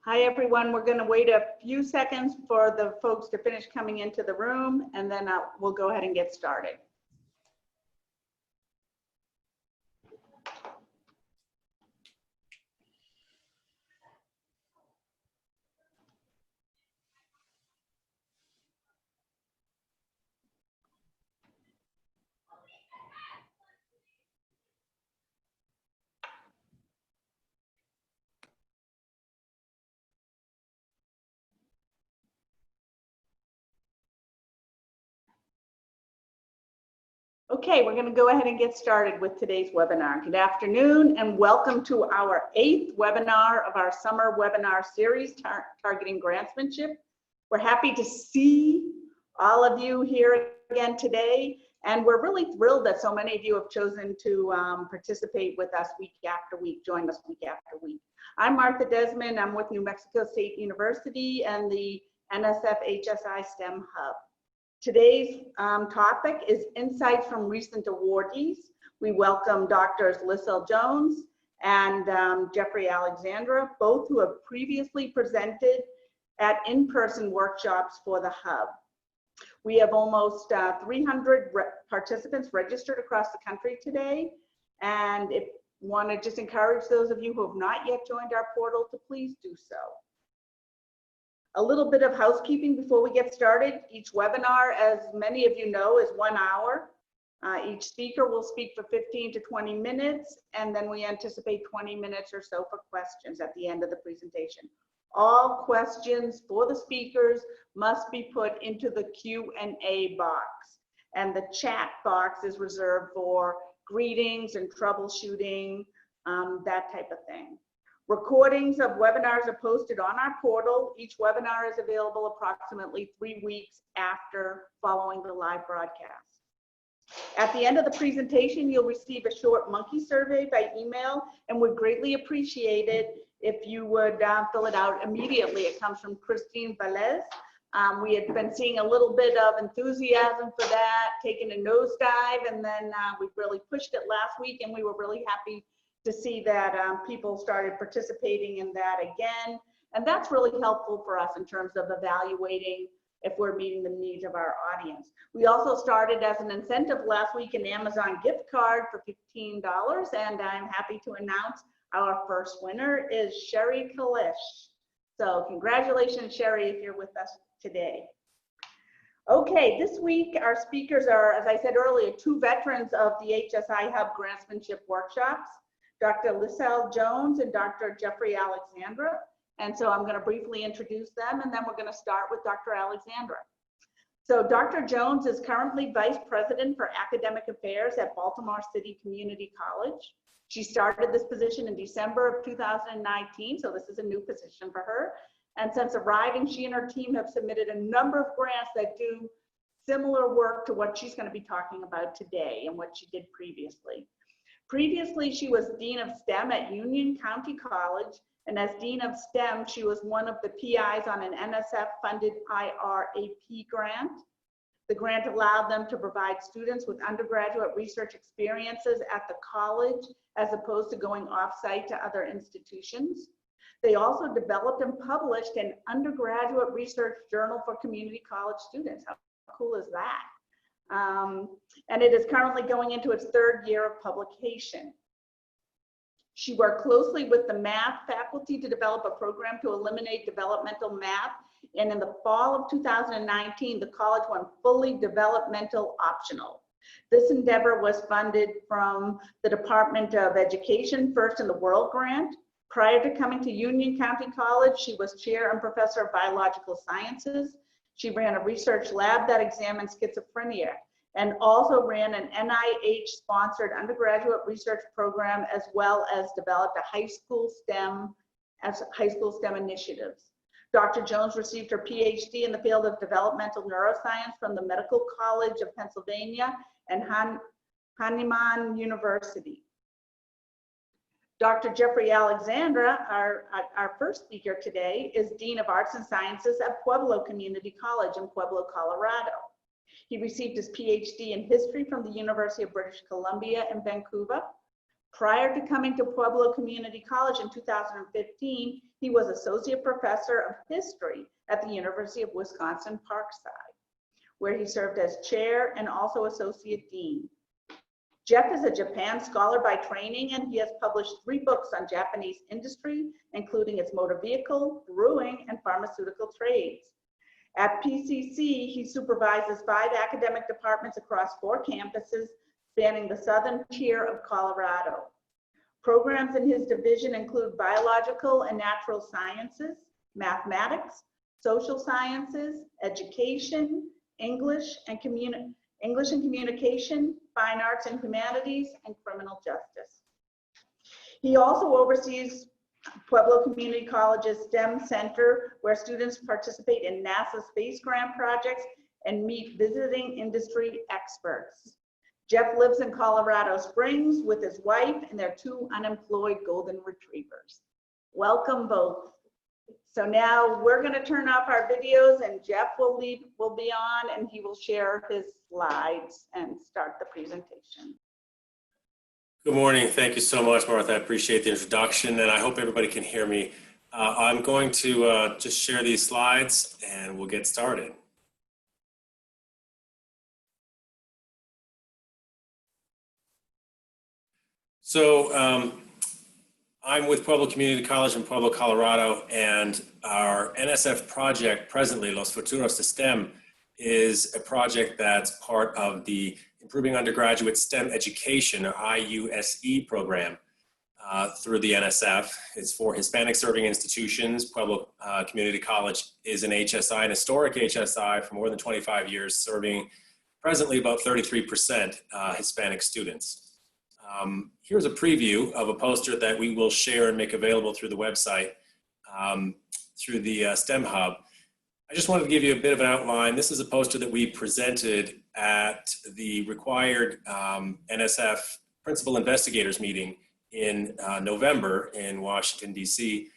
Hi, everyone. We're going to wait a few seconds for the folks to finish coming into the room, and then we'll go ahead and get started. Okay, we're going to go ahead and get started with today's webinar. Good afternoon and welcome to our 8th webinar of our summer webinar series targeting grantsmanship. We're happy to see all of you here again today, and we're really thrilled that so many of you have chosen to participate with us week after week, join us week after week. I'm Martha Desmond. I'm with New Mexico State University and the NSF HSI STEM Hub. Today's topic is insights from recent awardees. We welcome Drs. Lisselle Jones and Jeffrey Alexandra, both who have previously presented at in-person workshops for the Hub. We have almost 300 participants registered across the country today, and if you want to just encourage those of you who have not yet joined our portal to please do so. A little bit of housekeeping before we get started. Each webinar, as many of you know, is 1 hour. Each speaker will speak for 15 to 20 minutes, and then we anticipate 20 minutes or so for questions at the end of the presentation. All questions for the speakers must be put into the Q&A box, and the chat box is reserved for greetings and troubleshooting, that type of thing. Recordings of webinars are posted on our portal. Each webinar is available approximately 3 weeks after following the live broadcast. At the end of the presentation, you'll receive a short monkey survey by email, and would greatly appreciate it if you would fill it out immediately. It comes from Christine Velez. We had been seeing a little bit of enthusiasm for that, taking a nosedive, and then we really pushed it last week, and we were really happy to see that people started participating in that again. And that's really helpful for us in terms of evaluating if we're meeting the needs of our audience. We also started as an incentive last week an Amazon gift card for $15, and I'm happy to announce our first winner is Sherry Kalish. So congratulations, Sherry, if you're with us today. Okay, this week our speakers are, as I said earlier, 2 veterans of the HSI Hub grantsmanship workshops, Dr. Lisselle Jones and Dr. Jeffrey Alexandra. And so I'm going to briefly introduce them, and then we're going to start with Dr. Alexandra. So Dr. Jones is currently Vice President for Academic Affairs at Baltimore City Community College. She started this position in December of 2019, so this is a new position for her. And since arriving, she and her team have submitted a number of grants that do similar work to what she's going to be talking about today and what she did previously. Previously, she was Dean of STEM at Union County College, and as Dean of STEM, she was one of the PIs on an NSF-funded IRAP grant. The grant allowed them to provide students with undergraduate research experiences at the college, as opposed to going off-site to other institutions. They also developed and published an undergraduate research journal for community college students. How cool is that? And it is currently going into its 3rd year of publication. She worked closely with the math faculty to develop a program to eliminate developmental math, and in the fall of 2019, the college went fully developmental optional. This endeavor was funded from the Department of Education First in the World grant. Prior to coming to Union County College, she was chair and professor of biological sciences. She ran a research lab that examined schizophrenia, and also ran an NIH-sponsored undergraduate research program, as well as developed a high school STEM initiatives. Dr. Jones received her PhD in the field of developmental neuroscience from the Medical College of Pennsylvania and Hahnemann University. Dr. Jeffrey Alexandra, our first speaker today, is Dean of Arts and Sciences at Pueblo Community College in Pueblo, Colorado. He received his PhD in history from the University of British Columbia in Vancouver. Prior to coming to Pueblo Community College in 2015, he was Associate Professor of History at the University of Wisconsin-Parkside, where he served as Chair and also Associate Dean. Jeff is a Japan scholar by training, and he has published 3 books on Japanese industry, including its motor vehicle, brewing, and pharmaceutical trades. At PCC, he supervises 5 academic departments across 4 campuses, spanning the southern tier of Colorado. Programs in his division include biological and natural sciences, mathematics, social sciences, education, English and communication, fine arts and humanities, and criminal justice. He also oversees Pueblo Community College's STEM Center, where students participate in NASA space grant projects and meet visiting industry experts. Jeff lives in Colorado Springs with his wife and their 2 unemployed golden retrievers. Welcome both. So now we're going to turn off our videos, and Jeff will be on, and he will share his slides and start the presentation. Good morning. Thank you so much, Martha. I appreciate the introduction, and I hope everybody can hear me. I'm going to just share these slides, and we'll get started. So I'm with Pueblo Community College in Pueblo, Colorado, and our NSF project presently, Los Futuros de STEM, is a project that's part of the Improving Undergraduate STEM Education, or IUSE program through the NSF. It's for Hispanic serving institutions. Pueblo Community College is an HSI, an historic HSI for more than 25 years, serving presently about 33% Hispanic students. Here's a preview of a poster that we will share and make available through the website, through the STEM Hub. I just wanted to give you a bit of an outline. This is a poster that we presented at the required NSF Principal Investigators meeting in November in Washington, D.C.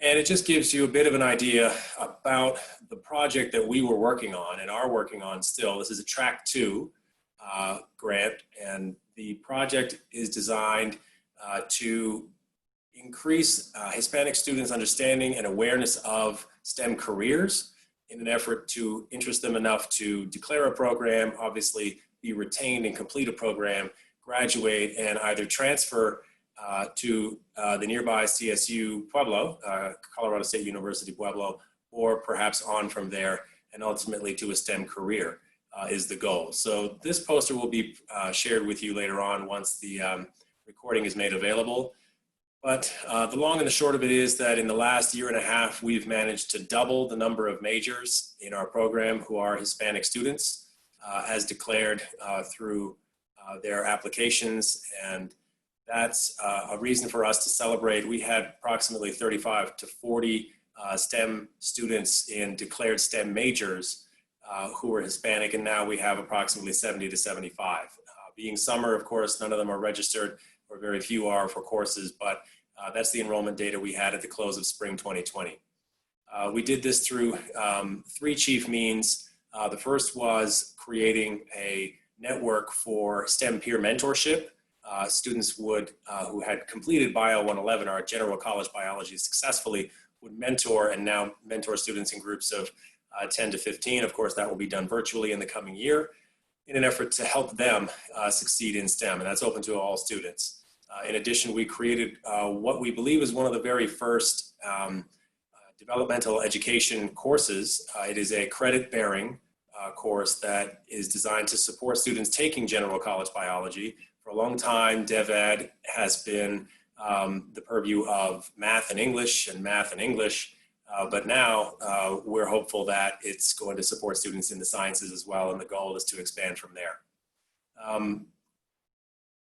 And it just gives you a bit of an idea about the project that we were working on and are working on still. This is a Track 2 grant, and the project is designed to increase Hispanic students' understanding and awareness of STEM careers in an effort to interest them enough to declare a program, obviously be retained and complete a program, graduate, and either transfer to the nearby CSU Pueblo, Colorado State University Pueblo, or perhaps on from there and ultimately to a STEM career is the goal. So this poster will be shared with you later on once the recording is made available. But the long and the short of it is that in the last year and a half, we've managed to double the number of majors in our program who are Hispanic students, as declared through their applications. And that's a reason for us to celebrate. We had approximately 35 to 40 STEM students in declared STEM majors who were Hispanic, and now we have approximately 70 to 75. Being summer, of course, none of them are registered, or very few are for courses, but that's the enrollment data we had at the close of spring 2020. We did this through 3 chief means. The first was creating a network for STEM peer mentorship. Students would, who had completed Bio 111, our general college biology, successfully would mentor and now mentor students in groups of 10 to 15. Of course, that will be done virtually in the coming year in an effort to help them succeed in STEM, and that's open to all students. In addition, we created what we believe is one of the very first developmental education courses. It is a credit-bearing course that is designed to support students taking general college biology. For a long time, DevEd has been the purview of math and English, but now we're hopeful that it's going to support students in the sciences as well, and the goal is to expand from there.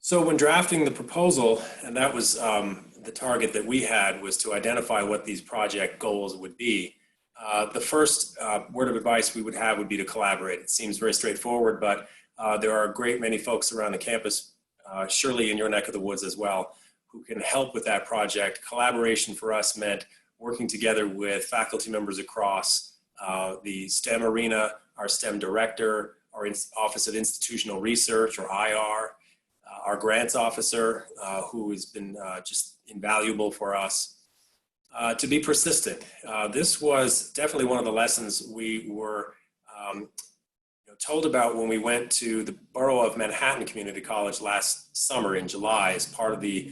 So when drafting the proposal, and that was the target that we had, was to identify what these project goals would be. The first word of advice we would have would be to collaborate. It seems very straightforward, but there are a great many folks around the campus, surely in your neck of the woods as well, who can help with that project. Collaboration for us meant working together with faculty members across the STEM arena, our STEM director, our Office of Institutional Research, or IR, our grants officer, who has been just invaluable for us, to be persistent. This was definitely one of the lessons we were told about when we went to the Borough of Manhattan Community College last summer in July as part of the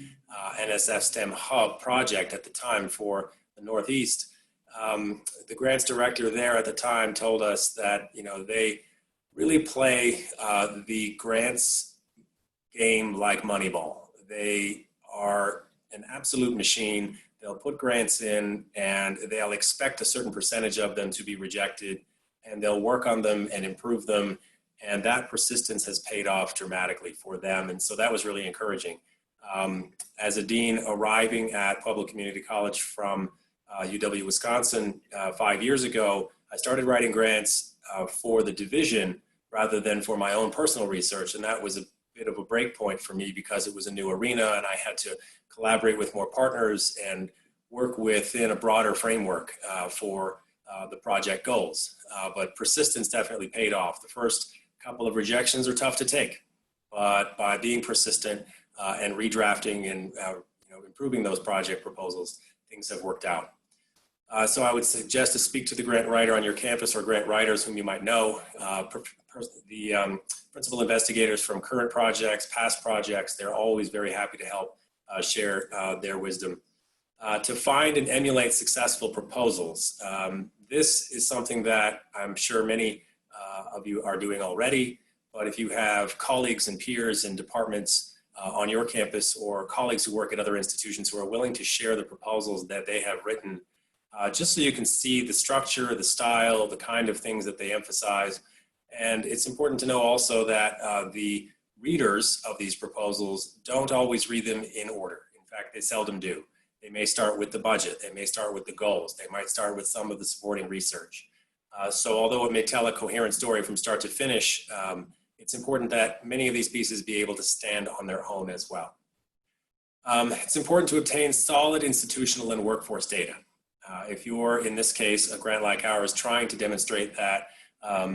NSF STEM Hub project at the time for the Northeast. The grants director there at the time told us that they really play the grants game like Moneyball. They are an absolute machine. They'll put grants in and they'll expect a certain percentage of them to be rejected, and they'll work on them and improve them. And that persistence has paid off dramatically for them. And so that was really encouraging. As a dean arriving at Pueblo Community College from UW Wisconsin 5 years ago, I started writing grants for the division rather than for my own personal research. And that was a bit of a break point for me because it was a new arena and I had to collaborate with more partners and work within a broader framework for the project goals. But persistence definitely paid off. The first couple of rejections are tough to take, but by being persistent and redrafting and improving those project proposals, things have worked out. So I would suggest to speak to the grant writer on your campus or grant writers whom you might know. The principal investigators from current projects, past projects, they're always very happy to help share their wisdom. To find and emulate successful proposals. This is something that I'm sure many of you are doing already, but if you have colleagues and peers in departments on your campus or colleagues who work at other institutions who are willing to share the proposals that they have written, just so you can see the structure, the style, the kind of things that they emphasize. And it's important to know also that the readers of these proposals don't always read them in order. In fact, they seldom do. They may start with the budget, they may start with the goals, they might start with some of the supporting research. So although it may tell a coherent story from start to finish, it's important that many of these pieces be able to stand on their own as well. It's important to obtain solid institutional and workforce data. If you're, in this case, a grant like ours, trying to demonstrate that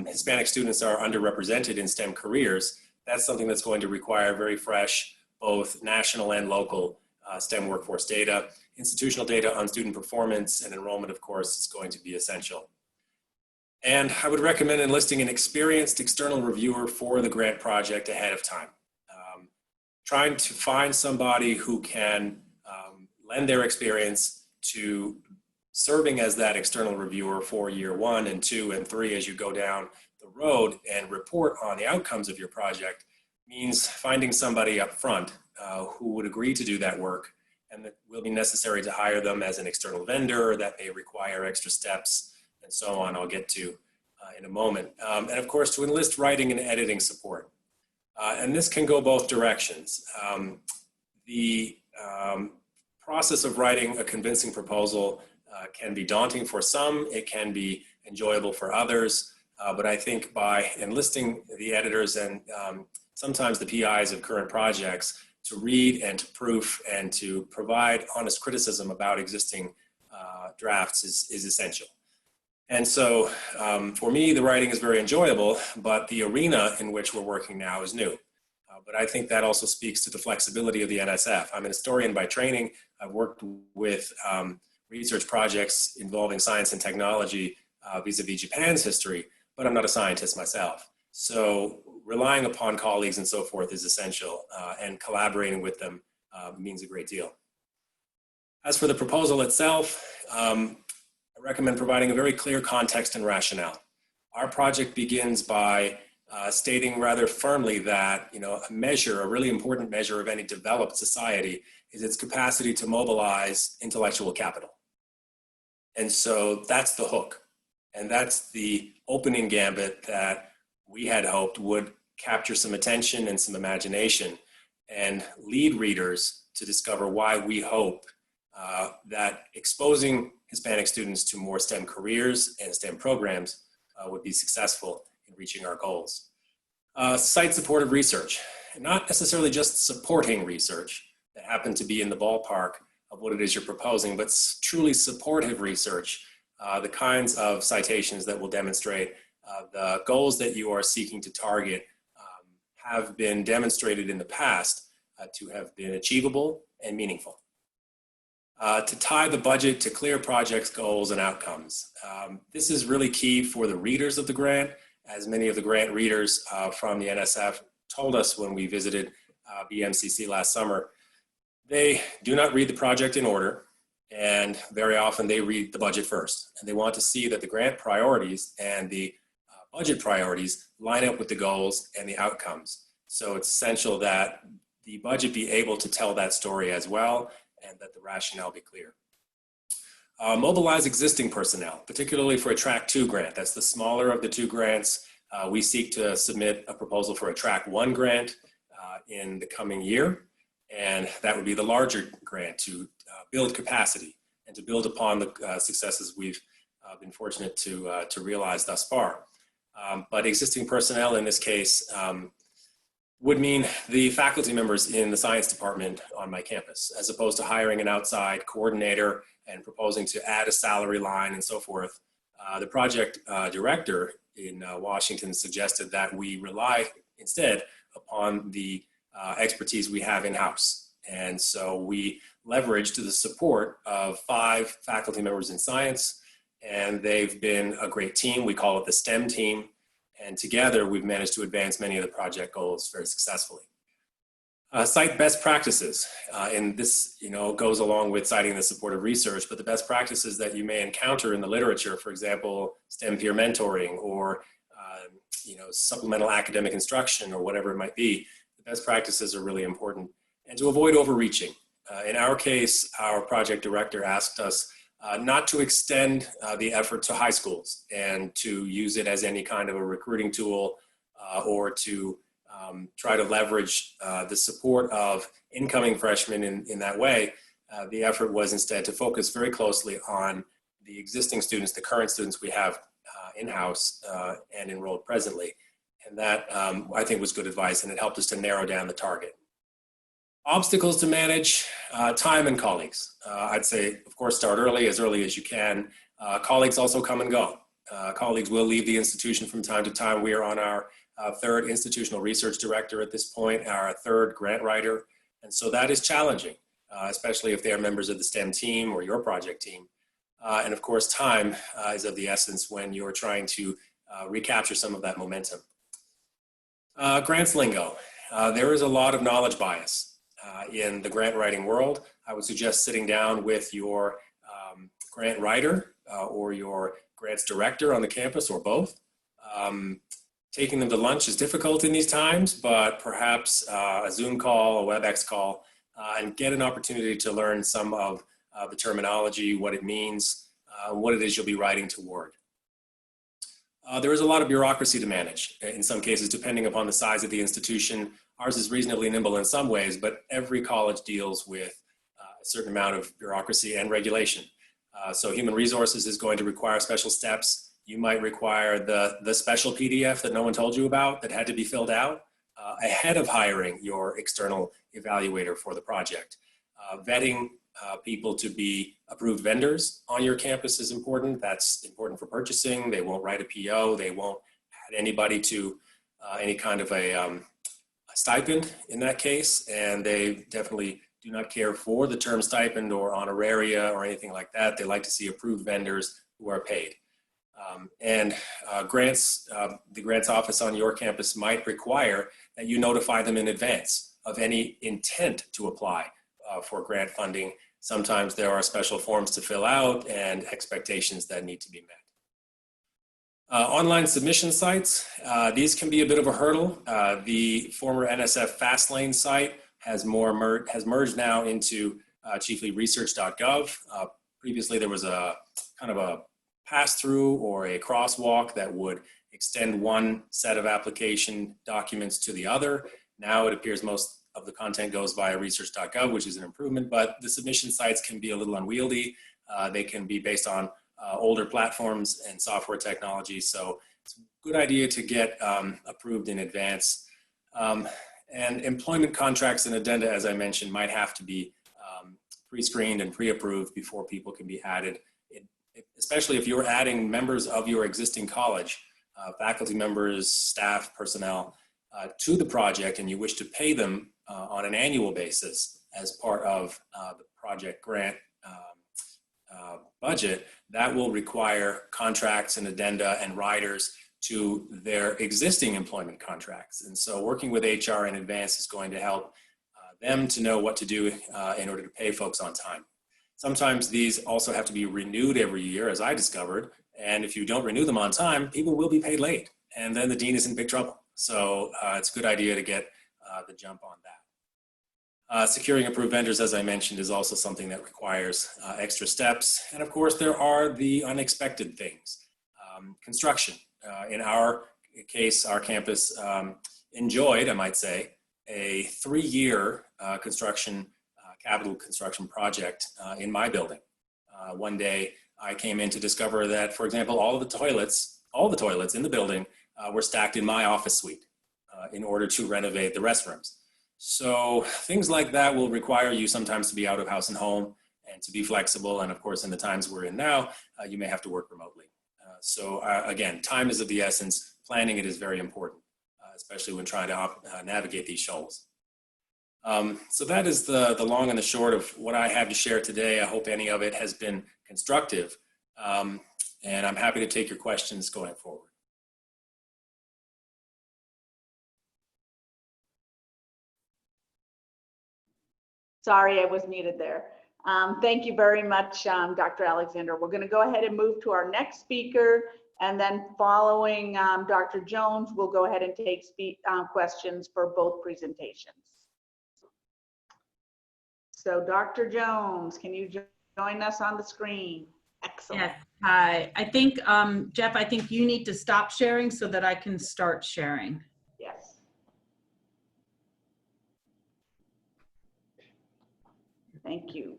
Hispanic students are underrepresented in STEM careers, that's something that's going to require very fresh, both national and local STEM workforce data. Institutional data on student performance and enrollment, of course, is going to be essential. And I would recommend enlisting an experienced external reviewer for the grant project ahead of time. Trying to find somebody who can lend their experience to serving as that external reviewer for year 1 and 2 and 3 as you go down the road and report on the outcomes of your project means finding somebody up front who would agree to do that work, and that will be necessary to hire them as an external vendor. That may require extra steps and so on, I'll get to in a moment. And of course, to enlist writing and editing support. And this can go both directions. The process of writing a convincing proposal can be daunting for some, it can be enjoyable for others, but I think by enlisting the editors and sometimes the PIs of current projects to read and to proof and to provide honest criticism about existing drafts is essential. And so for me, the writing is very enjoyable, but the arena in which we're working now is new. But I think that also speaks to the flexibility of the NSF. I'm an historian by training. I've worked with research projects involving science and technology vis-a-vis Japan's history, but I'm not a scientist myself. So relying upon colleagues and so forth is essential, and collaborating with them means a great deal. As for the proposal itself, I recommend providing a very clear context and rationale. Our project begins by stating rather firmly that a really important measure of any developed society is its capacity to mobilize intellectual capital. And so that's the hook. And that's the opening gambit that we had hoped would capture some attention and some imagination and lead readers to discover why we hope that exposing Hispanic students to more STEM careers and STEM programs would be successful in reaching our goals. Site-supported research, and not necessarily just supporting research that happen to be in the ballpark of what it is you're proposing, but truly supportive research, the kinds of citations that will demonstrate the goals that you are seeking to target have been demonstrated in the past to have been achievable and meaningful. To tie the budget to clear projects, goals, and outcomes. This is really key for the readers of the grant, as many of the grant readers from the NSF told us when we visited BMCC last summer. They do not read the project in order, and very often they read the budget first. And they want to see that the grant priorities and the budget priorities line up with the goals and the outcomes. So it's essential that the budget be able to tell that story as well, and that the rationale be clear. Mobilize existing personnel, particularly for a Track 2 grant. That's the smaller of the two grants. We seek to submit a proposal for a Track 1 grant in the coming year, and that would be the larger grant to build capacity and to build upon the successes we've been fortunate to realize thus far. But existing personnel in this case would mean the faculty members in the science department on my campus, as opposed to hiring an outside coordinator and proposing to add a salary line and so forth. The project director in Washington suggested that we rely instead upon the expertise we have in-house. And so we leveraged the support of 5 faculty members in science, and they've been a great team. We call it the STEM team. And together, we've managed to advance many of the project goals very successfully. Cite best practices. And this goes along with citing the supportive research, but the best practices that you may encounter in the literature, for example, STEM peer mentoring or supplemental academic instruction or whatever it might be, the best practices are really important. And to avoid overreaching. In our case, our project director asked us not to extend the effort to high schools and to use it as any kind of a recruiting tool or to try to leverage the support of incoming freshmen in that way. The effort was instead to focus very closely on the existing students, the current students we have in-house and enrolled presently. And that I think was good advice, and it helped us to narrow down the target. Obstacles to manage, time and colleagues. I'd say, of course, start early as you can. Colleagues also come and go. Colleagues will leave the institution from time to time. We are on our 3rd institutional research director at this point, our 3rd grant writer. And so that is challenging, especially if they are members of the STEM team or your project team. And of course, time is of the essence when you're trying to recapture some of that momentum. Grants lingo. There is a lot of knowledge bias. In the grant writing world. I would suggest sitting down with your grant writer or your grants director on the campus or both. Taking them to lunch is difficult in these times, but perhaps a Zoom call, a WebEx call, and get an opportunity to learn some of the terminology, what it means, what it is you'll be writing toward. There is a lot of bureaucracy to manage in some cases, depending upon the size of the institution. Ours is reasonably nimble in some ways, but every college deals with a certain amount of bureaucracy and regulation. So human resources is going to require special steps. You might require the special PDF that no one told you about that had to be filled out ahead of hiring your external evaluator for the project. Vetting people to be approved vendors on your campus is important. That's important for purchasing. They won't write a PO. They won't add anybody to any kind of a stipend in that case, and they definitely do not care for the term stipend or honoraria or anything like that. They like to see approved vendors who are paid. Grants, the grants office on your campus might require that you notify them in advance of any intent to apply for grant funding. Sometimes there are special forms to fill out and expectations that need to be met. Online submission sites, these can be a bit of a hurdle. The former NSF Fastlane site has merged now into chieflyresearch.gov. Previously, there was a kind of a pass-through or a crosswalk that would extend one set of application documents to the other. Now it appears most of the content goes via research.gov, which is an improvement, but the submission sites can be a little unwieldy. They can be based on older platforms and software technology. So it's a good idea to get approved in advance. And employment contracts and addenda, as I mentioned, might have to be pre-screened and pre-approved before people can be added, especially if you're adding members of your existing college, faculty members, staff, personnel. to the project and you wish to pay them on an annual basis as part of the project grant budget, that will require contracts and addenda and riders to their existing employment contracts. And so working with HR in advance is going to help them to know what to do in order to pay folks on time. Sometimes these also have to be renewed every year, as I discovered, and if you don't renew them on time, people will be paid late, and then the dean is in big trouble. So it's a good idea to get the jump on that. Securing approved vendors, as I mentioned, is also something that requires extra steps. And of course, there are the unexpected things. Construction. In our case, our campus enjoyed, I might say, a 3-year capital construction project in my building. One day, I came in to discover that, for example, all the toilets in the building were stacked in my office suite in order to renovate the restrooms. So things like that will require you sometimes to be out of house and home and to be flexible. And of course, in the times we're in now, you may have to work remotely. So again, time is of the essence. Planning it is very important, especially when trying to navigate these shoals. So that is the long and the short of what I have to share today. I hope any of it has been constructive. And I'm happy to take your questions going forward. Sorry, I was muted there. Thank you very much, Dr. Alexander. We're going to go ahead and move to our next speaker, and then following Dr. Jones, we'll go ahead and take questions for both presentations. So Dr. Jones, can you join us on the screen? Excellent. Yes, hi. I think, Jeff, I think you need to stop sharing so that I can start sharing. Yes. Thank you.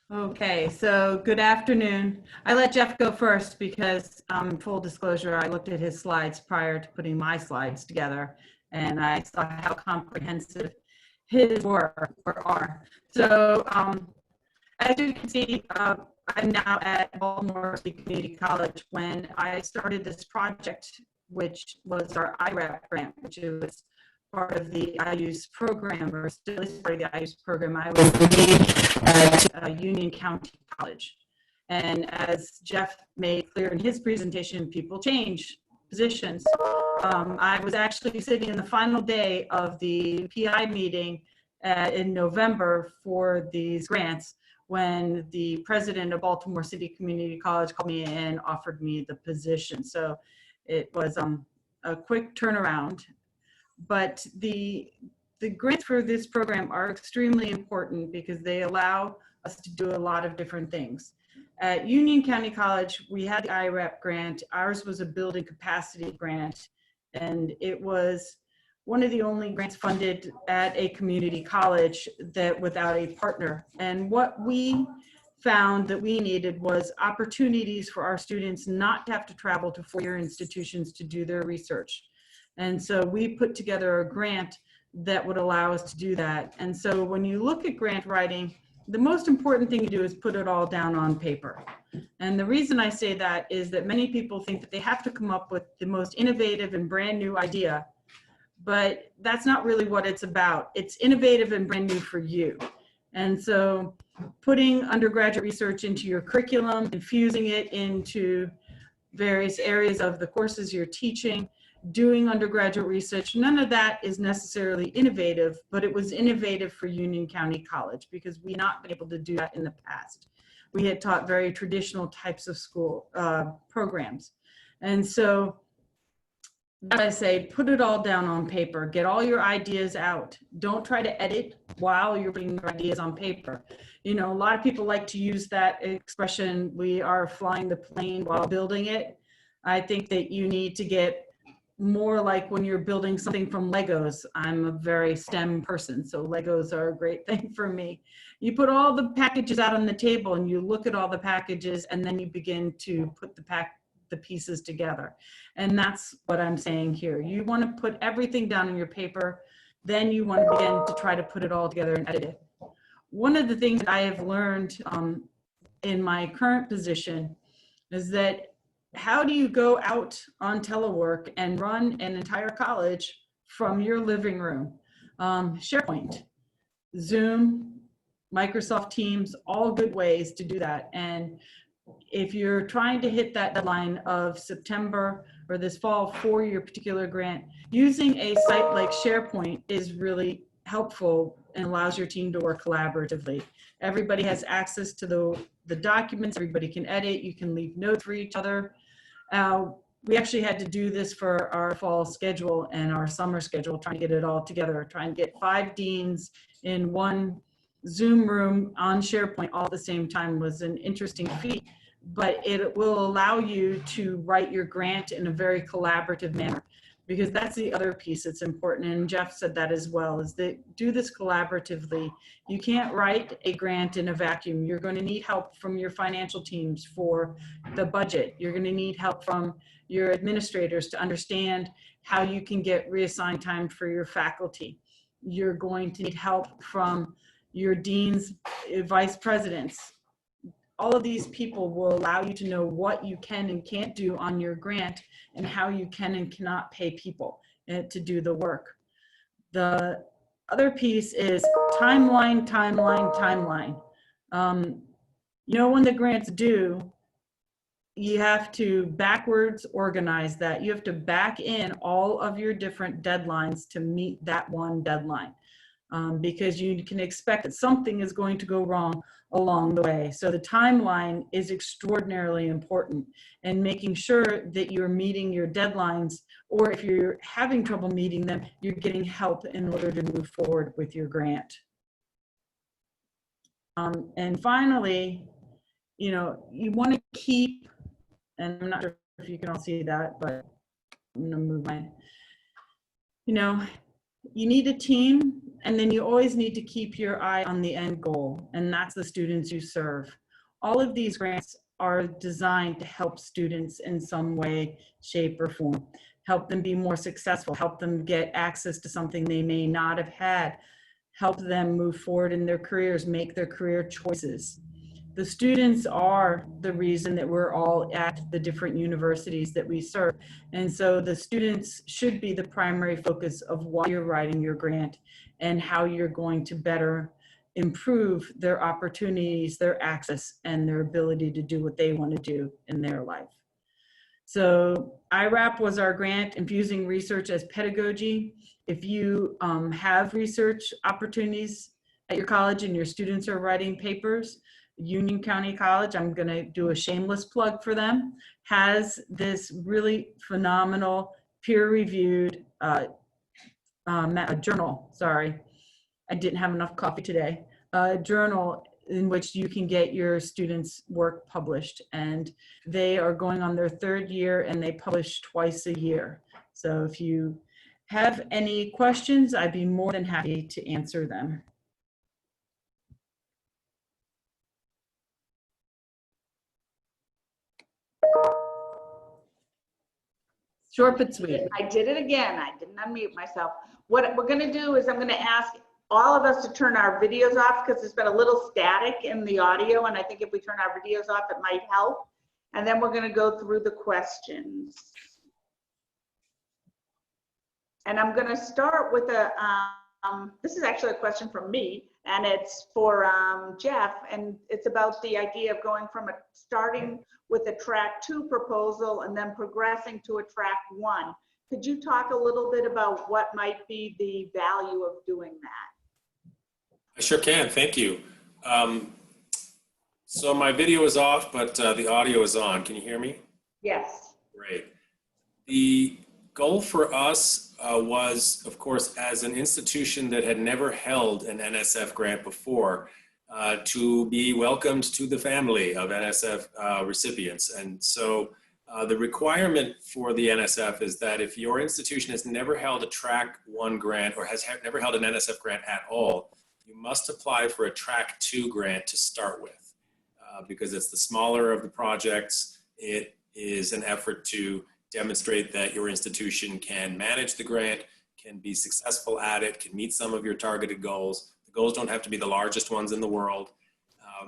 Okay, so good afternoon. I let Jeff go first because, full disclosure, I looked at his slides prior to putting my slides together, and I saw how comprehensive his were or are. So, as you can see, I'm now at Baltimore City Community College. When I started this project, which was our IRAP grant, which was part of the IU's program, or still is part of the IU's program, I was the dean at Union County College. And as Jeff made clear in his presentation, people change positions. I was actually sitting in the final day of the PI meeting in November for these grants when the president of Baltimore City Community College called me and offered me the position. So it was a quick turnaround. But the grants for this program are extremely important because they allow us to do a lot of different things. At Union County College, we had the IRAP grant. Ours was a building capacity grant, and it was one of the only grants funded at a community college that without a partner. And what we found that we needed was opportunities for our students not to have to travel to four-year institutions to do their research. And so we put together a grant that would allow us to do that. And so when you look at grant writing, the most important thing to do is put it all down on paper. And the reason I say that is that many people think that they have to come up with the most innovative and brand new idea, but that's not really what it's about. It's innovative and brand new for you. And so putting undergraduate research into your curriculum, infusing it into various areas of the courses you're teaching, doing undergraduate research, none of that is necessarily innovative, but it was innovative for Union County College because we had not been able to do that in the past. We had taught very traditional types of school programs. And so as I say, put it all down on paper, get all your ideas out. Don't try to edit while you're putting your ideas on paper. You know, a lot of people like to use that expression, we are flying the plane while building it. I think that you need to get more like when you're building something from Legos. I'm a very STEM person, so Legos are a great thing for me. You put all the packages out on the table and you look at all the packages and then you begin to put the pieces together. And that's what I'm saying here. You want to put everything down on your paper. then you want to begin to try to put it all together and edit it. One of the things that I have learned in my current position is that how do you go out on telework and run an entire college from your living room? SharePoint, Zoom, Microsoft Teams, all good ways to do that. And if you're trying to hit that deadline of September or this fall for your particular grant, using a site like SharePoint is really helpful and allows your team to work collaboratively. Everybody has access to the documents, everybody can edit, you can leave notes for each other. We actually had to do this for our fall schedule and our summer schedule, trying to get it all together, trying to get 5 deans in one Zoom room on SharePoint all at the same time was an interesting feat, but it will allow you to write your grant in a very collaborative manner, because that's the other piece that's important. And Jeff said that as well, is that do this collaboratively. You can't write a grant in a vacuum. You're going to need help from your financial teams for the budget. You're going to need help from your administrators to understand how you can get reassigned time for your faculty. You're going to need help from your deans, vice presidents. All of these people will allow you to know what you can and can't do on your grant and how you can and cannot pay people to do the work. The other piece is timeline. When the grant's due, you have to backwards organize that. You have to back in all of your different deadlines to meet that one deadline. Because you can expect that something is going to go wrong along the way. So the timeline is extraordinarily important, and making sure that you're meeting your deadlines, or if you're having trouble meeting them, you're getting help in order to move forward with your grant. And finally, you want to keep, and I'm not sure if you can all see that, but I'm gonna move my, you need a team, and then you always need to keep your eye on the end goal, and that's the students you serve. All of these grants are designed to help students in some way, shape, or form, help them be more successful, help them get access to something they may not have had, help them move forward in their careers, make their career choices. The students are the reason that we're all at the different universities that we serve. And so the students should be the primary focus of why you're writing your grant and how you're going to better improve their opportunities, their access, and their ability to do what they want to do in their life. So IRAP was our grant, Infusing Research as Pedagogy. If you have research opportunities at your college and your students are writing papers, Union County College, I'm going to do a shameless plug for them, has this really phenomenal peer-reviewed journal. Sorry, I didn't have enough coffee today. Journal in which you can get your students' work published, and they are going on their 3rd year and they publish twice a year. So if you have any questions, I'd be more than happy to answer them. Short but sweet. I did it again. I didn't unmute myself. What we're going to do is I'm going to ask all of us to turn our videos off, because there's been a little static in the audio, and I think if we turn our videos off, it might help. And then we're going to go through the questions. And I'm going to start with this is actually a question from me, and it's for Jeff, and it's about the idea of going from starting with a track 2 proposal and then progressing to a track 1. Could you talk a little bit about what might be the value of doing that? I sure can, thank you. So my video is off, but the audio is on. Can you hear me? Yes. Great. The goal for us was, of course, as an institution that had never held an NSF grant before, to be welcomed to the family of NSF recipients. And so the requirement for the NSF is that if your institution has never held a track 1 grant or has never held an NSF grant at all, you must apply for a track 2 grant to start with, because it's the smaller of the projects. It is an effort to demonstrate that your institution can manage the grant, can be successful at it, can meet some of your targeted goals. The goals don't have to be the largest ones in the world,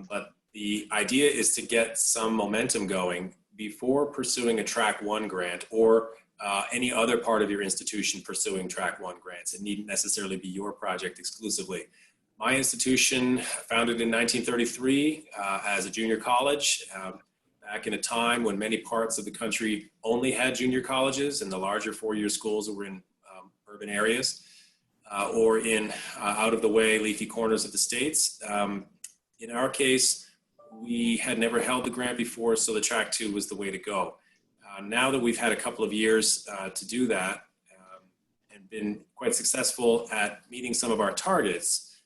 but the idea is to get some momentum going before pursuing a Track 1 grant or any other part of your institution pursuing Track 1 grants. It needn't necessarily be your project exclusively. My institution, founded in 1933 as a junior college, back in a time when many parts of the country only had junior colleges and the larger four-year schools were in urban areas or in out-of-the-way leafy corners of the states. In our case, we had never held the grant before, so the Track 2 was the way to go. Now that we've had a couple of years to do that and been quite successful at meeting some of our targets,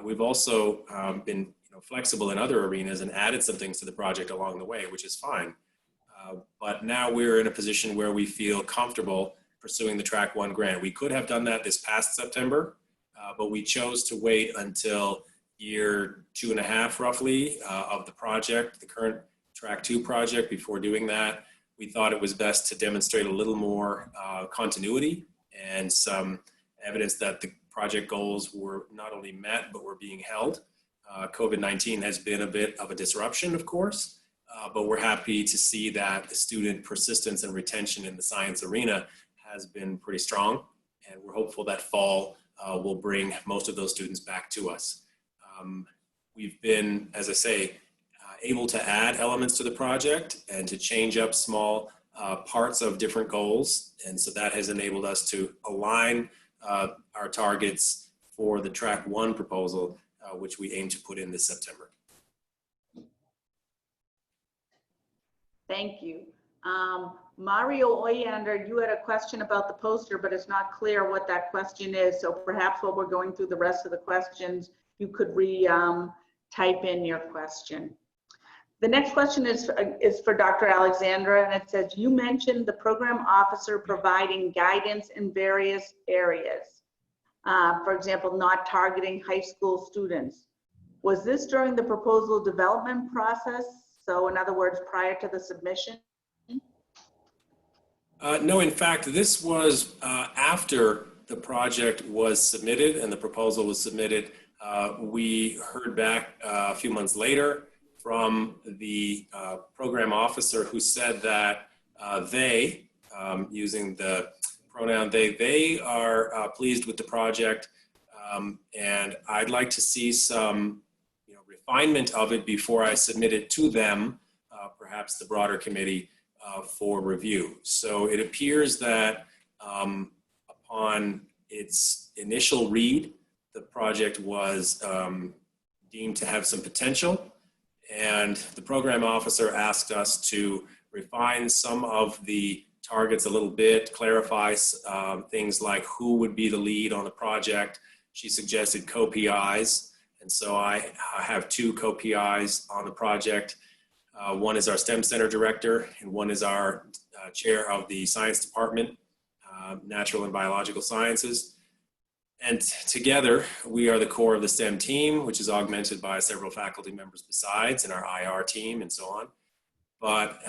we've also been flexible in other arenas and added some things to the project along the way, which is fine. But now we're in a position where we feel comfortable pursuing the Track 1 grant. We could have done that this past September, but we chose to wait until year 2.5 roughly of the project, the current Track 2 project, before doing that. We thought it was best to demonstrate a little more continuity and some evidence that the project goals were not only met, but were being held. COVID-19 has been a bit of a disruption, of course, but we're happy to see that the student persistence and retention in the science arena has been pretty strong, and we're hopeful that fall will bring most of those students back to us. We've been, as I say, able to add elements to the project and to change up small parts of different goals, and so that has enabled us to align our targets for the Track 1 proposal, which we aim to put in this September. Thank you. Mario Oyander, you had a question about the poster, but it's not clear what that question is. So perhaps while we're going through the rest of the questions, you could type in your question. The next question is for Dr. Alexandra, and it says, you mentioned the program officer providing guidance in various areas. For example, not targeting high school students. Was this during the proposal development process? So in other words, prior to the submission? No, in fact, this was after the project was submitted and the proposal was submitted. We heard back a few months later from the program officer who said that they, using the pronoun they are pleased with the project, and I'd like to see some refinement of it before I submit it to them, perhaps the broader committee, for review. So it appears that upon its initial read, the project was deemed to have some potential, and the program officer asked us to refine some of the targets a little bit, clarify things like who would be the lead on the project. She suggested co-PIs, and so I have 2 co-PIs on the project. One is our STEM Center Director, and one is our Chair of the Science Department, Natural and Biological Sciences. And together, we are the core of the STEM team, which is augmented by several faculty members besides, and our IR team, and so on. But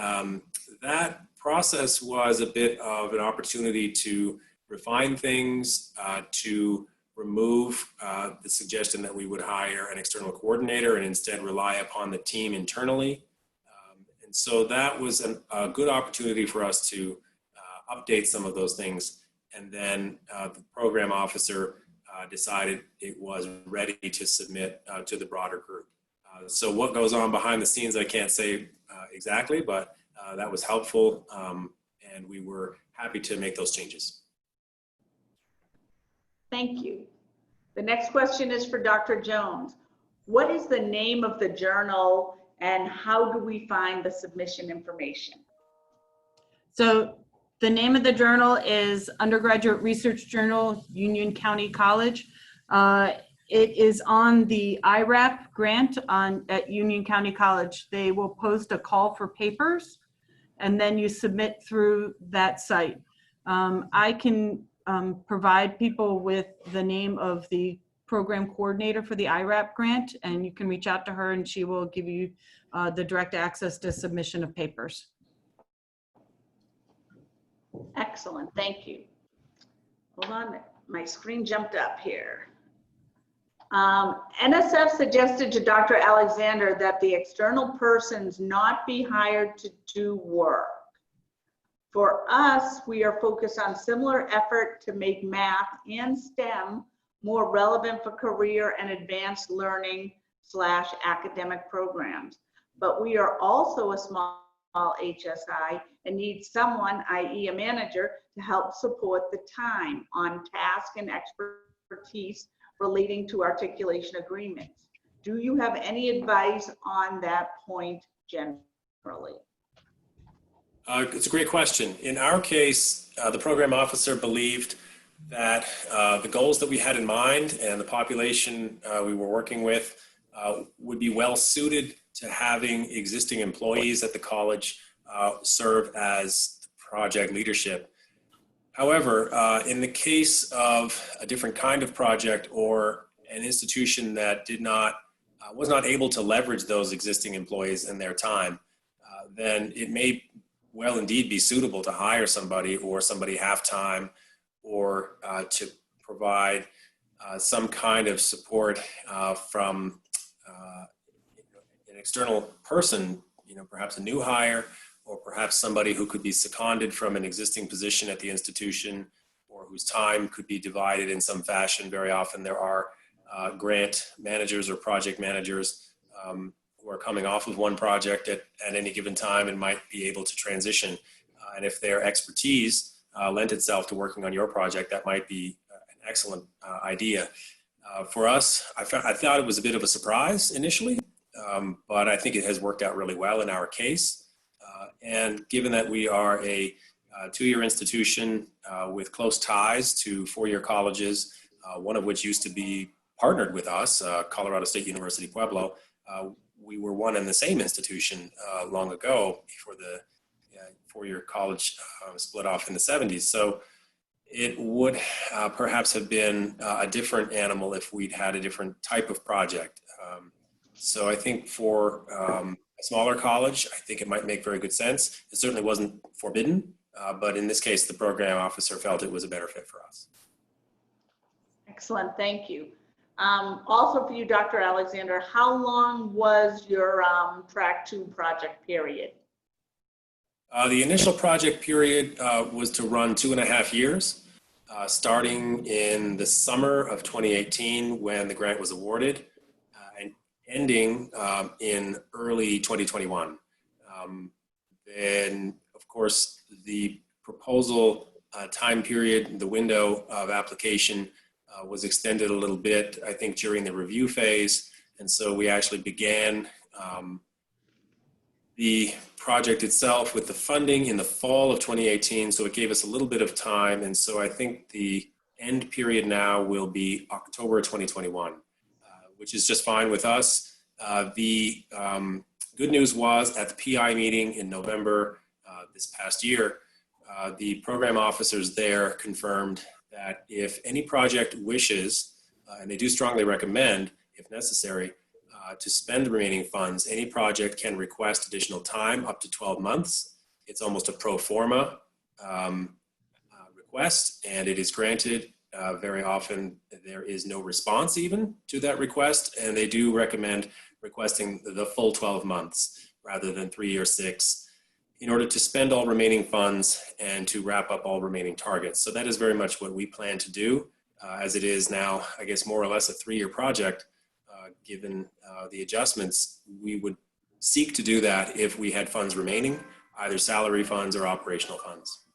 that process was a bit of an opportunity to refine things, to remove the suggestion that we would hire an external coordinator and instead rely upon the team internally. And so that was a good opportunity for us to update some of those things. And then the program officer decided it was ready to submit to the broader group. So what goes on behind the scenes, I can't say exactly, but that was helpful, and we were happy to make those changes. Thank you. The next question is for Dr. Jones. What is the name of the journal and how do we find the submission information? So the name of the journal is Undergraduate Research Journal, Union County College. It is on the IRAP grant at Union County College. They will post a call for papers, and then you submit through that site. I can provide people with the name of the program coordinator for the IRAP grant, and you can reach out to her and she will give you the direct access to submission of papers. Excellent, thank you. Hold on, my screen jumped up here. NSF suggested to Dr. Alexander that the external persons not be hired to do work. For us, we are focused on similar effort to make math and STEM more relevant for career and advanced learning / academic programs. But we are also a small HSI and need someone, i.e. a manager, to help support the time on task and expertise relating to articulation agreements. Do you have any advice on that point generally? It's a great question. In our case, the program officer believed that the goals that we had in mind and the population we were working with would be well suited to having existing employees at the college serve as project leadership. However, in the case of a different kind of project or an institution that was not able to leverage those existing employees and their time, then it may well indeed be suitable to hire somebody or somebody half-time or to provide some kind of support from an external person, perhaps a new hire, or perhaps somebody who could be seconded from an existing position at the institution or whose time could be divided in some fashion. Very often there are grant managers or project managers who are coming off of one project at any given time and might be able to transition. And if their expertise lent itself to working on your project, that might be an excellent idea. For us, I thought it was a bit of a surprise initially, but I think it has worked out really well in our case. And given that we are a two-year institution with close ties to four-year colleges, one of which used to be partnered with us, Colorado State University Pueblo, we were one and the same institution long ago before the four-year college split off in the 70s. So it would perhaps have been a different animal if we'd had a different type of project. So I think for a smaller college, I think it might make very good sense. It certainly wasn't forbidden, but in this case, the program officer felt it was a better fit for us. Excellent, thank you. Also for you, Dr. Alexander, how long was your track 2 project period? The initial project period was to run 2.5 years, starting in the summer of 2018 when the grant was awarded, and ending in early 2021. Then, of course, the proposal time period, the window of application was extended a little bit, I think, during the review phase. And so we actually began the project itself with the funding in the fall of 2018. So it gave us a little bit of time. And so I think the end period now will be October 2021, which is just fine with us. The good news was at the PI meeting in November this past year, the program officers there confirmed that if any project wishes, and they do strongly recommend, if necessary, to spend the remaining funds, any project can request additional time up to 12 months. It's almost a pro forma request, and it is granted. Very often there is no response even to that request, and they do recommend requesting the full 12 months rather than 3 or 6 in order to spend all remaining funds and to wrap up all remaining targets. So that is very much what we plan to do, as it is now, I guess, more or less a 3-year project. Given the adjustments, we would seek to do that if we had funds remaining, either salary funds or operational funds.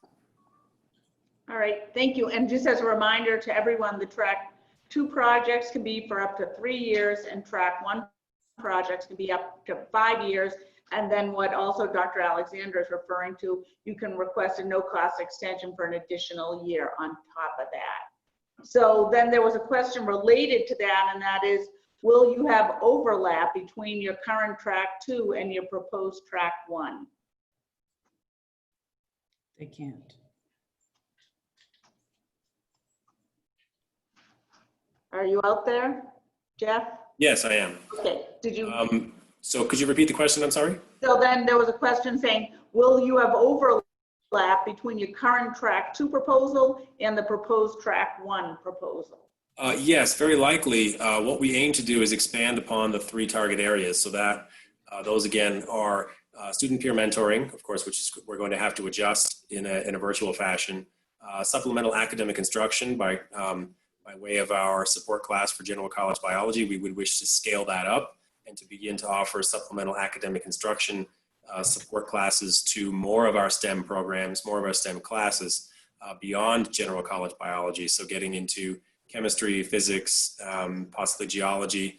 All right, thank you. And just as a reminder to everyone, the track 2 projects can be for up to 3 years and track 1 projects can be up to 5 years. And then what also Dr. Alexander is referring to, you can request a no-cost extension for an additional year on top of that. So then there was a question related to that, and that is, will you have overlap between your current track 2 and your proposed track 1? They can't. Are you out there, Jeff? Yes, I am. Okay, did you? So could you repeat the question? I'm sorry. So then there was a question saying, will you have overlap overlap between your current track 2 proposal and the proposed track 1 proposal? Yes, very likely. What we aim to do is expand upon the 3 target areas, so that those again are student peer mentoring, of course, which is, we're going to have to adjust in a virtual fashion. Supplemental academic instruction by way of our support class for general college biology. We would wish to scale that up and to begin to offer supplemental academic instruction support classes to more of our STEM programs, more of our STEM classes beyond general college biology. So getting into chemistry, physics, possibly geology,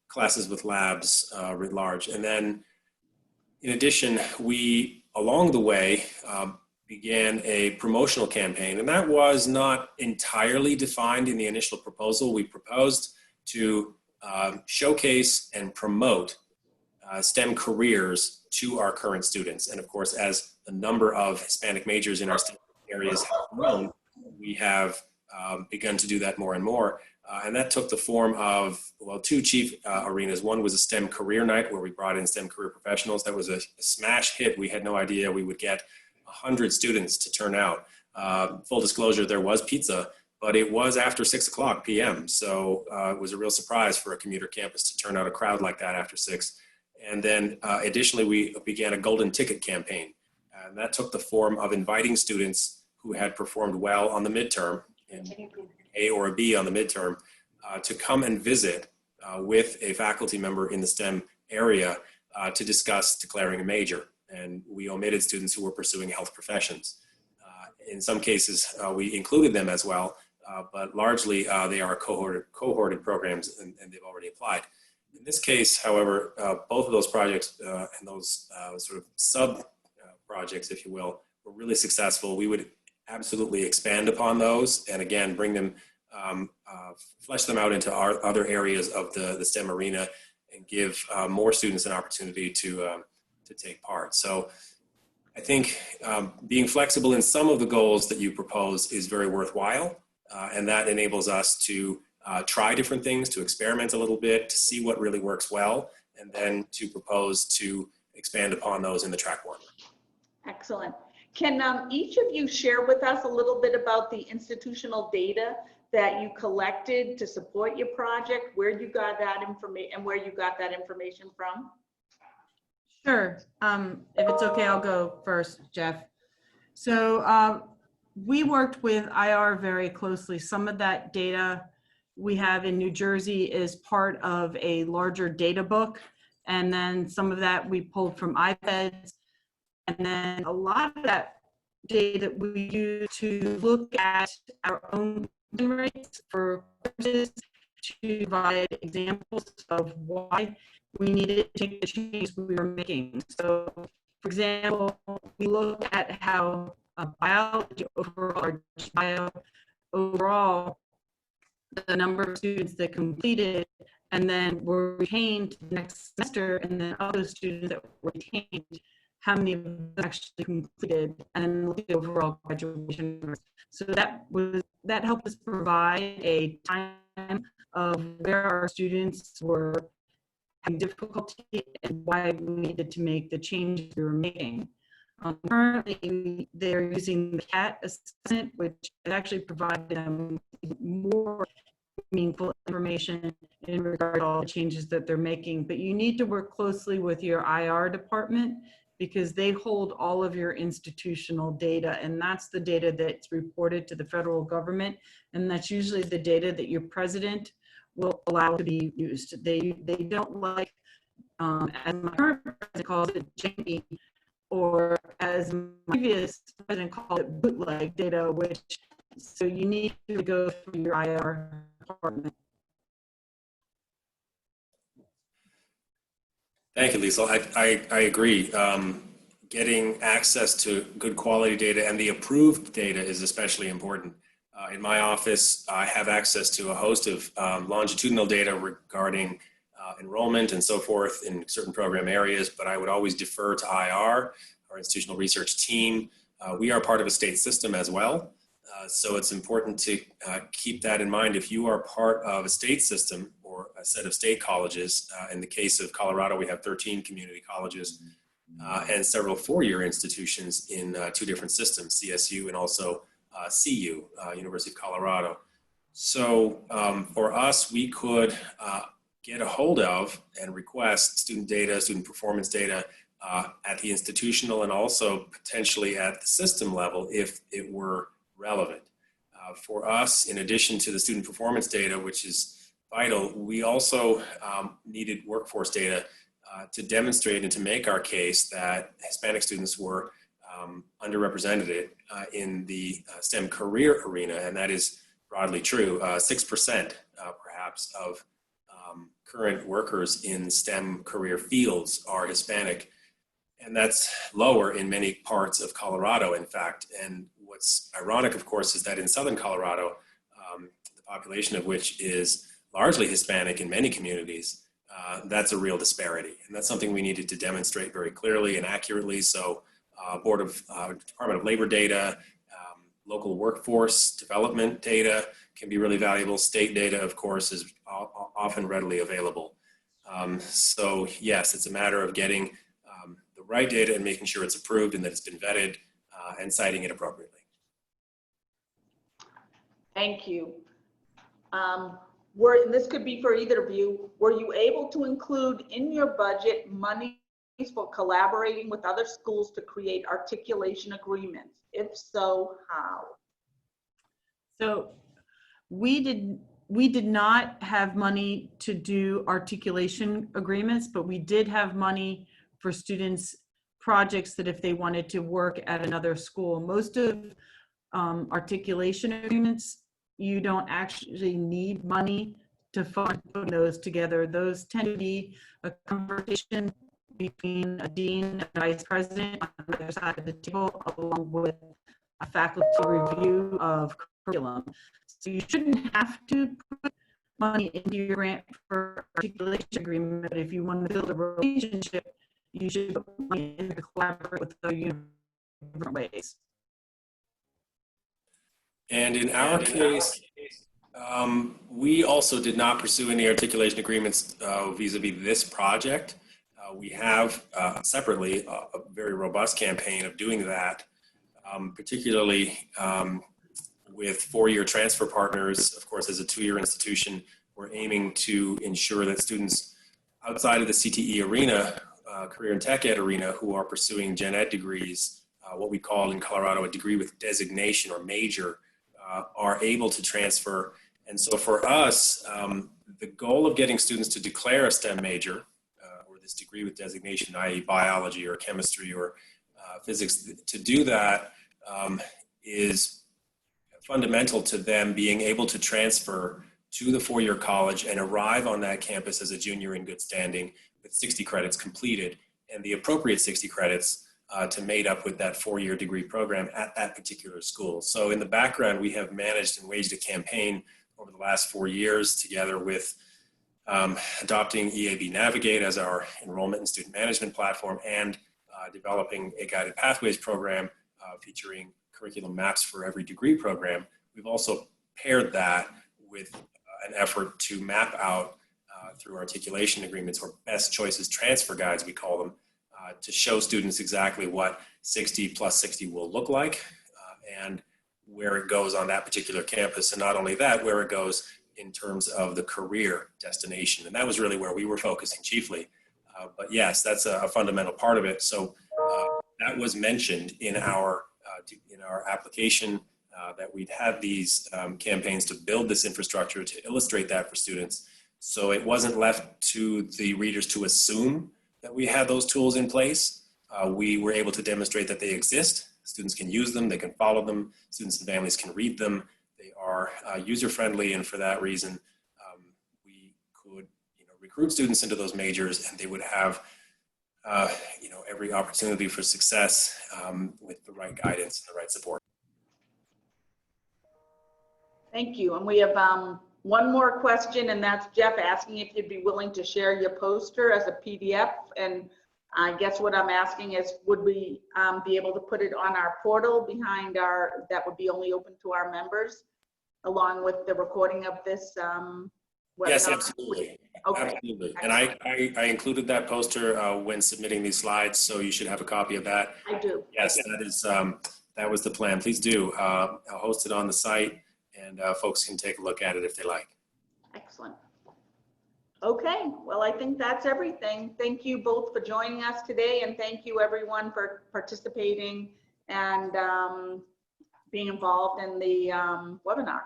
classes with labs writ large. And then in addition, we, along the way, began a promotional campaign, and that was not entirely defined in the initial proposal. We proposed to showcase and promote STEM careers to our current students. And of course, as the number of Hispanic majors in our STEM areas have grown, we have begun to do that more and more. And that took the form of, well, 2 chief arenas. One was a STEM career night where we brought in STEM career professionals. That was a smash hit. We had no idea we would get 100 students to turn out. Full disclosure, there was pizza, but it was after 6:00 p.m. So it was a real surprise for a commuter campus to turn out a crowd like that after 6. And then additionally, we began a golden ticket campaign. And that took the form of inviting students who had performed well on the midterm, in A or a B on the midterm, to come and visit with a faculty member in the STEM area to discuss declaring a major. And we omitted students who were pursuing health professions. In some cases, we included them as well, but largely they are cohorted programs and they've already applied. In this case, however, both of those projects and those sort of sub projects, if you will, were really successful. We would absolutely expand upon those and again, bring them, flesh them out into our other areas of the STEM arena and give more students an opportunity to take part. So I think being flexible in some of the goals that you propose is very worthwhile. And that enables us to try different things, to experiment a little bit, to see what really works well, and then to propose to expand upon those in the track 1. Excellent. Can each of you share with us a little bit about the institutional data that you collected to support your project, where you got that information and where you got that information from? Sure. If it's okay, I'll go first, Jeff. So we worked with IR very closely. Some of that data we have in New Jersey is part of a larger data book. And then some of that we pulled from iPads. And then a lot of that data we use to look at our own rates for courses to provide examples of why we needed to take the changes we were making. So, for example, we look at how biology overall, or bio overall, the number of students that completed and then were retained next semester, and then other students that were retained, how many of them actually completed, and then look at the overall graduation rates. So that helped us provide a time of where our students were having difficulty and why we needed to make the changes we were making. Currently, they're using the CAT assessment, which actually provides them more meaningful information in regard to all the changes that they're making. But you need to work closely with your IR department because they hold all of your institutional data, and that's the data that's reported to the federal government, and that's usually the data that your president will allow to be used. They don't like, as my current president calls it, janky, or as my previous president called it, bootleg data, which, so you need to go through your IR department. Thank you, Lisa. I agree. Getting access to good quality data and the approved data is especially important. In my office, I have access to a host of longitudinal data regarding enrollment and so forth in certain program areas, but I would always defer to IR, our institutional research team. We are part of a state system as well, so it's important to keep that in mind. If you are part of a state system or a set of state colleges, in the case of Colorado, we have 13 community colleges, and several four-year institutions in two different systems, CSU and also CU, University of Colorado. So for us, we could get a hold of and request student data, student performance data at the institutional and also potentially at the system level if it were relevant. For us, in addition to the student performance data, which is vital, we also needed workforce data to demonstrate and to make our case that Hispanic students were underrepresented in the STEM career arena, and that is broadly true. 6% perhaps of current workers in STEM career fields are Hispanic, and that's lower in many parts of Colorado, in fact. And what's ironic, of course, is that in Southern Colorado, the population of which is largely Hispanic in many communities, that's a real disparity. And that's something we needed to demonstrate very clearly and accurately. So Department of Labor data, local workforce development data can be really valuable. State data, of course, is often readily available. So yes, it's a matter of getting the right data and making sure it's approved and that it's been vetted and citing it appropriately. Thank you. And this could be for either of you. Were you able to include in your budget monies for collaborating with other schools to create articulation agreements? If so, how? So We did not have money to do articulation agreements, but we did have money for students' projects that if they wanted to work at another school. Most of articulation agreements, you don't actually need money to fund putting those together. Those tend to be a conversation between a dean and a vice president on the other side of the table, along with a faculty review of curriculum. So you shouldn't have to put money into your grant for articulation agreement, but if you want to build a relationship, you should put money in to collaborate with other different ways. And in our case, we also did not pursue any articulation agreements vis-a-vis this project. We have separately a very robust campaign of doing that, particularly with four-year transfer partners. Of course, as a two-year institution, we're aiming to ensure that students outside of the CTE arena, career and tech ed arena, who are pursuing gen ed degrees, what we call in Colorado a degree with designation or major, are able to transfer. And so for us, the goal of getting students to declare a STEM major, or this degree with designation, i.e. biology or chemistry or physics, to do that is fundamental to them being able to transfer to the four-year college and arrive on that campus as a junior in good standing with 60 credits completed and the appropriate 60 credits to mate up with that four-year degree program at that particular school. So in the background, we have managed and waged a campaign over the last 4 years together with adopting EAB Navigate as our enrollment and student management platform and developing a guided pathways program featuring curriculum maps for every degree program. We've also paired that with an effort to map out through articulation agreements, or best choices transfer guides, we call them, to show students exactly what 60 plus 60 will look like and where it goes on that particular campus. And not only that, where it goes in terms of the career destination. And that was really where we were focusing chiefly. But yes, that's a fundamental part of it. So that was mentioned in our application that we'd had these campaigns to build this infrastructure to illustrate that for students. So it wasn't left to the readers to assume that we had those tools in place. We were able to demonstrate that they exist. Students can use them, they can follow them, students and families can read them. They are user-friendly, and for that reason, we could recruit students into those majors, and they would have every opportunity for success with the right guidance and the right support. Thank you. And we have one more question, and that's Jeff asking if you'd be willing to share your poster as a PDF. And I guess what I'm asking is, would we be able to put it on our portal behind that would be only open to our members, along with the recording of this webinar? Yes, absolutely. Okay, Absolutely. And I included that poster when submitting these slides, so you should have a copy of that. I do. Yes, that is, that was the plan. Please do. I'll host it on the site and folks can take a look at it if they like. Excellent. Okay, well, I think that's everything. Thank you both for joining us today, and thank you everyone for participating and being involved in the webinar.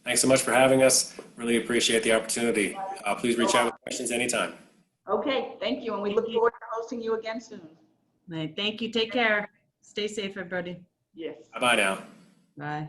Thanks so much for having us. Really appreciate the opportunity. Please reach out with questions anytime. Okay, thank you, and we look forward to hosting you again soon. Right, thank you. Take care. Stay safe, everybody. Yes. Bye-bye now. Bye.